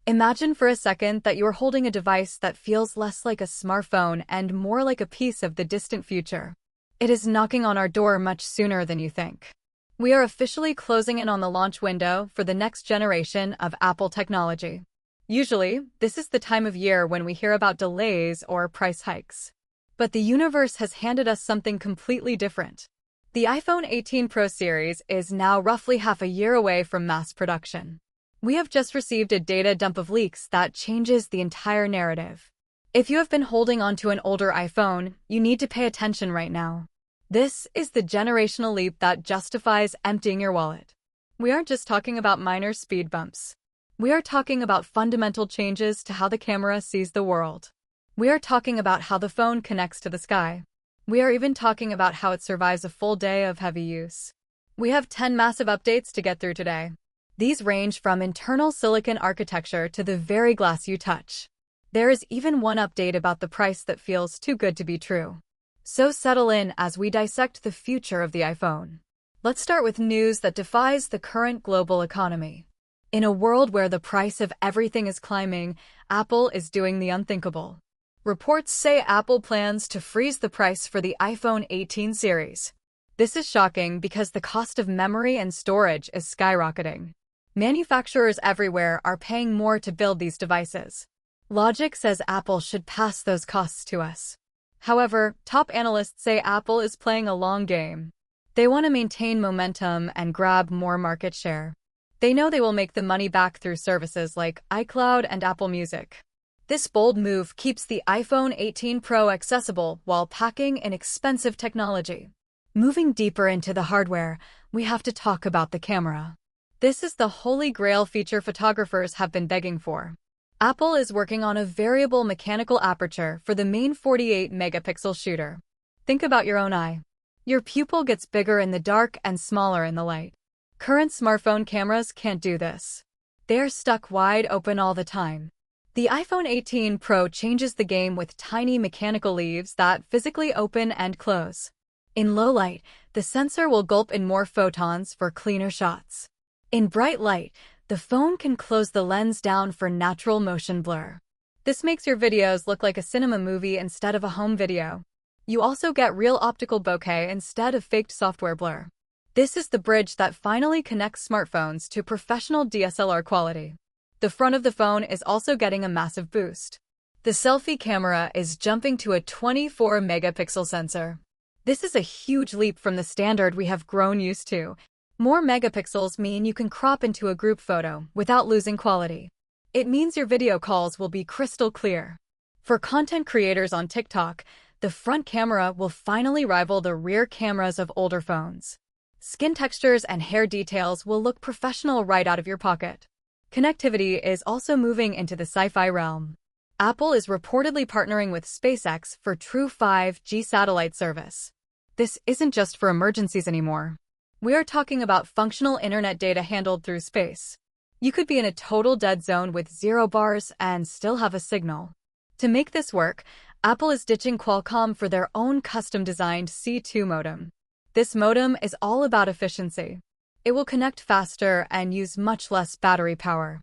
Imagine for a second that you're holding a device that feels less like a smartphone and more like a piece of the distant future. It is knocking on our door much sooner than you think. We are officially closing in on the launch window for the next generation of Apple technology. Usually, this is the time of year when we hear about delays or price hikes. But the universe has handed us something completely different. The iPhone 18 Pro series is now roughly half a year away from mass production. We have just received a data dump of leaks that changes the entire narrative. If you have been holding onto an older iPhone, you need to pay attention right now. This is the generational leap that justifies emptying your wallet. We aren't just talking about minor speed bumps. We are talking about fundamental changes to how the camera sees the world. We are talking about how the phone connects to the sky. We are even talking about how it survives a full day of heavy use. We have 10 massive updates to get through today. These range from internal silicon architecture to the very glass you touch. There is even one update about the price that feels too good to be true. So settle in as we dissect the future of the iPhone. Let's start with news that defies the current global economy. In a world where the price of everything is climbing, Apple is doing the unthinkable. Reports say Apple plans to freeze the price for the iPhone 18 series. This is shocking because the cost of memory and storage is skyrocketing. Manufacturers everywhere are paying more to build these devices. Logic says Apple should pass those costs to us. However, top analysts say Apple is playing a long game. They want to maintain momentum and grab more market share. They know they will make the money back through services like iCloud and Apple Music. This bold move keeps the iPhone 18 Pro accessible while packing in expensive technology. Moving deeper into the hardware, we have to talk about the camera. This is the holy grail feature photographers have been begging for. Apple is working on a variable mechanical aperture for the main 48-megapixel shooter. Think about your own eye. Your pupil gets bigger in the dark and smaller in the light. Current smartphone cameras can't do this. They're stuck wide open all the time. The iPhone 18 Pro changes the game with tiny mechanical leaves that physically open and close. In low light, the sensor will gulp in more photons for cleaner shots. In bright light, the phone can close the lens down for natural motion blur. This makes your videos look like a cinema movie instead of a home video. You also get real optical bokeh instead of faked software blur. This is the bridge that finally connects smartphones to professional DSLR quality. The front of the phone is also getting a massive boost. The selfie camera is jumping to a 24-megapixel sensor. This is a huge leap from the standard we have grown used to. More megapixels mean you can crop into a group photo without losing quality. It means your video calls will be crystal clear. For content creators on TikTok, the front camera will finally rival the rear cameras of older phones. Skin textures and hair details will look professional right out of your pocket. Connectivity is also moving into the sci-fi realm. Apple is reportedly partnering with SpaceX for true 5G satellite service. This isn't just for emergencies anymore. We are talking about functional internet data handled through space. You could be in a total dead zone with 0 bars and still have a signal. To make this work, Apple is ditching Qualcomm for their own custom-designed C2 modem. This modem is all about efficiency. It will connect faster and use much less battery power.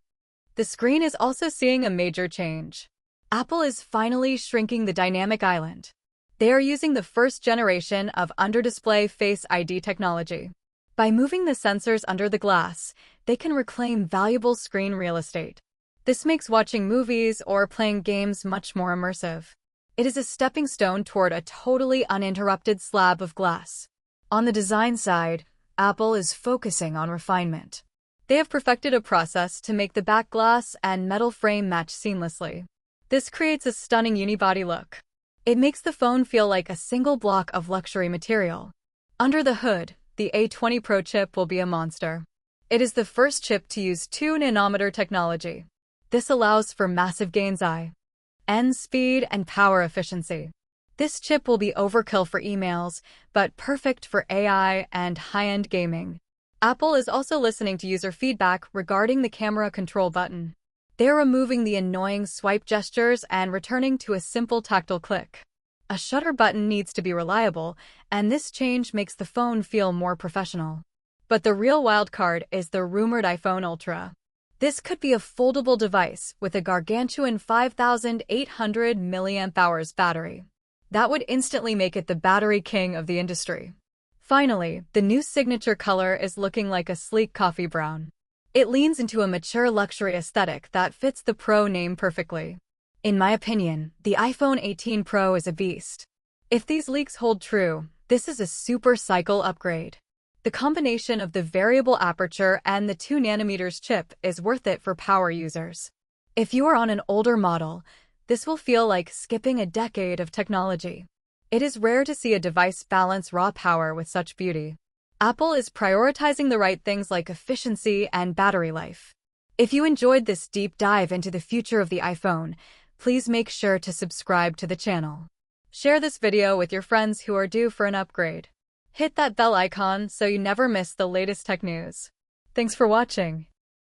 The screen is also seeing a major change. Apple is finally shrinking the dynamic island. They are using the first generation of under-display Face ID technology. By moving the sensors under the glass, they can reclaim valuable screen real estate. This makes watching movies or playing games much more immersive. It is a stepping stone toward a totally uninterrupted slab of glass. On the design side, Apple is focusing on refinement. They have perfected a process to make the back glass and metal frame match seamlessly. This creates a stunning unibody look. It makes the phone feel like a single block of luxury material. Under the hood, the A20 Pro chip will be a monster. It is the first chip to use 2-nanometer technology. This allows for massive gains in speed and power efficiency. This chip will be overkill for emails, but perfect for AI and high-end gaming. Apple is also listening to user feedback regarding the camera control button. They're removing the annoying swipe gestures and returning to a simple tactile click. A shutter button needs to be reliable, and this change makes the phone feel more professional. But the real wildcard is the rumored iPhone Ultra. This could be a foldable device with a gargantuan 5,800 mAh battery. That would instantly make it the battery king of the industry. Finally, the new signature color is looking like a sleek coffee brown. It leans into a mature luxury aesthetic that fits the Pro name perfectly. In my opinion, the iPhone 18 Pro is a beast. If these leaks hold true, this is a super cycle upgrade. The combination of the variable aperture and the 2nm chip is worth it for power users. If you are on an older model, this will feel like skipping a decade of technology. It is rare to see a device balance raw power with such beauty. Apple is prioritizing the right things like efficiency and battery life. If you enjoyed this deep dive into the future of the iPhone, please make sure to subscribe to the channel. Share this video with your friends who are due for an upgrade. Hit that bell icon so you never miss the latest tech news. Thanks for watching.